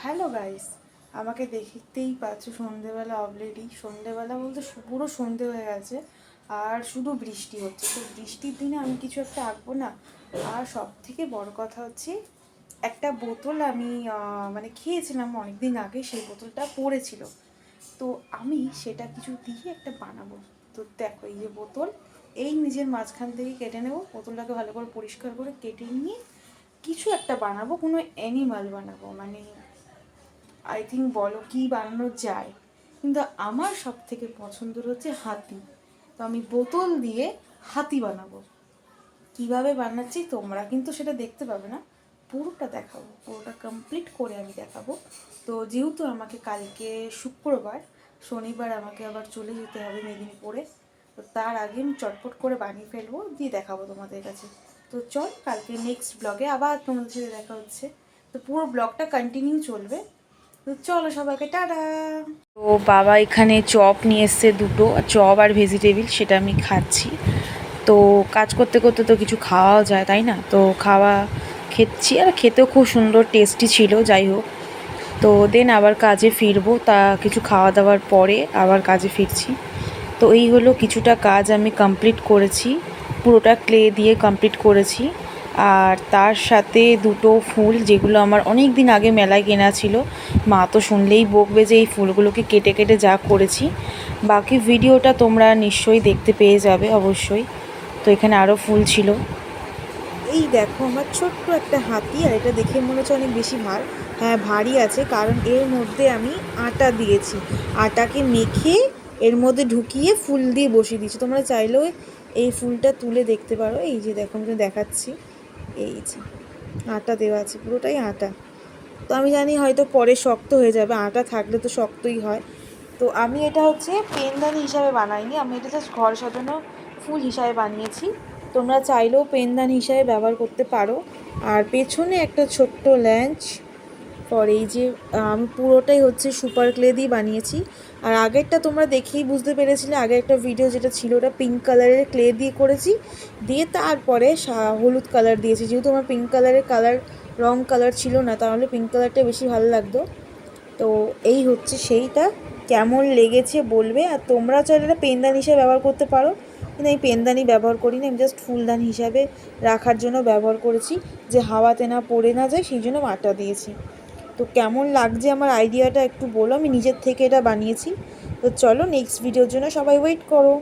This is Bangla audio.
হ্যালো গাইস, আমাকে দেখতেই পাচ্ছ সন্ধেবেলা অলরেডি। সন্ধেবেলা বলতে পুরো সন্ধে হয়ে গেছে আর শুধু বৃষ্টি হচ্ছে। তো বৃষ্টির দিনে আমি কিছু একটা আঁকবো না। আর সব থেকে বড় কথা হচ্ছে একটা বোতল আমি মানে খেয়েছিলাম অনেক দিন আগে, সেই বোতলটা পড়েছিল। তো আমি সেটা কিছু দিয়ে একটা বানাবো। তো দেখো, এই যে বোতল, এই নিজের মাঝখান থেকে কেটে নেবো বোতলটাকে, ভালো করে পরিষ্কার করে কেটে নিয়ে কিছু একটা বানাবো, কোনো অ্যানিমাল বানাবো। মানে আই থিঙ্ক বলো কি বানানো যায়, কিন্তু আমার সব থেকে পছন্দের হচ্ছে হাতি। তো আমি বোতল দিয়ে হাতি বানাবো। কিভাবে বানাচ্ছি তোমরা কিন্তু সেটা দেখতে পাবে না, পুরোটা দেখাবো, পুরোটা কমপ্লিট করে আমি দেখাবো। তো যেহেতু আমাকে কালকে শুক্রবার, শনিবার আমাকে আবার চলে যেতে হবে মেদিনীপুরে, তো তার আগে আমি চটপট করে বানিয়ে ফেলবো, দিয়ে দেখাবো তোমাদের কাছে। তো চল, কালকে নেক্সট ব্লগে আবার তোমাদের সাথে দেখা হচ্ছে। তো পুরো ব্লগটা কন্টিনিউ চলবে। তো চলো সবাইকে টাটা। তো বাবা এখানে চপ নিয়ে এসছে দুটো, চপ আর ভেজিটেবিল, সেটা আমি খাচ্ছি। তো কাজ করতে করতে তো কিছু খাওয়াও যায়, তাই না? তো খেচ্ছি, আর খেতেও খুব সুন্দর টেস্টি ছিল। যাই হোক, তো দেন আবার কাজে ফিরবো, তা কিছু খাওয়া দাওয়ার পরে আবার কাজে ফিরছি। তো এই হলো, কিছুটা কাজ আমি কমপ্লিট করেছি, পুরোটা ক্লে দিয়ে কমপ্লিট করেছি। আর তার সাথে দুটো ফুল, যেগুলো আমার অনেক দিন আগে মেলায় কেনা ছিল। মা তো শুনলেই বকবে যে এই ফুলগুলোকে কেটে কেটে যা করেছি। বাকি ভিডিওটা তোমরা নিশ্চয়ই দেখতে পেয়ে যাবে অবশ্যই। তো এখানে আরও ফুল ছিল। এই দেখো আমার ছোট্ট একটা হাতি, আর এটা দেখে মনে হচ্ছে অনেক বেশি হ্যাঁ ভারী আছে, কারণ এর মধ্যে আমি আটা দিয়েছি। আটাকে মেখে এর মধ্যে ঢুকিয়ে ফুল দিয়ে বসিয়ে দিয়েছি। তোমরা চাইলেও এই ফুলটা তুলে দেখতে পারো। এই যে দেখো, আমি দেখাচ্ছি, এই যে আটা দেওয়া আছে, পুরোটাই আটা। তো আমি জানি হয়তো পরে শক্ত হয়ে যাবে, আটা থাকলে তো শক্তই হয়। তো আমি এটা হচ্ছে পেনদানি হিসাবে বানাইনি, আমি এটা জাস্ট ঘর সাজানো ফুল হিসাবে বানিয়েছি। তোমরা চাইলেও পেনদানি হিসাবে ব্যবহার করতে পারো। আর পেছনে একটা ছোট্ট ল্যাঞ্চ পর, এই যে আমি পুরোটাই হচ্ছে সুপার ক্লে দিয়ে বানিয়েছি। আর আগেরটা তোমরা দেখেই বুঝতে পেরেছিলে, আগে একটা ভিডিও যেটা ছিল ওটা পিঙ্ক কালারের ক্লে দিয়ে করেছি, দিয়ে তারপরে হলুদ কালার দিয়েছি। যেহেতু আমার পিঙ্ক কালারের রং কালার ছিল না, তাহলে পিঙ্ক কালারটা বেশি ভালো লাগতো। তো এই হচ্ছে সেইটা, কেমন লেগেছে বলবে। আর তোমরা চাইলে এটা পেনদানি হিসাবে ব্যবহার করতে পারো, কিন্তু আমি পেনদানি ব্যবহার করি না, আমি জাস্ট ফুলদানি হিসাবে রাখার জন্য ব্যবহার করেছি, যে হাওয়াতে না পড়ে না যায়, সেই জন্য আটা দিয়েছি। তো কেমন লাগছে আমার আইডিয়াটা একটু বলো, আমি নিজের থেকে এটা বানিয়েছি। তো চলো, নেক্সট ভিডিওর জন্য সবাই ওয়েট করো।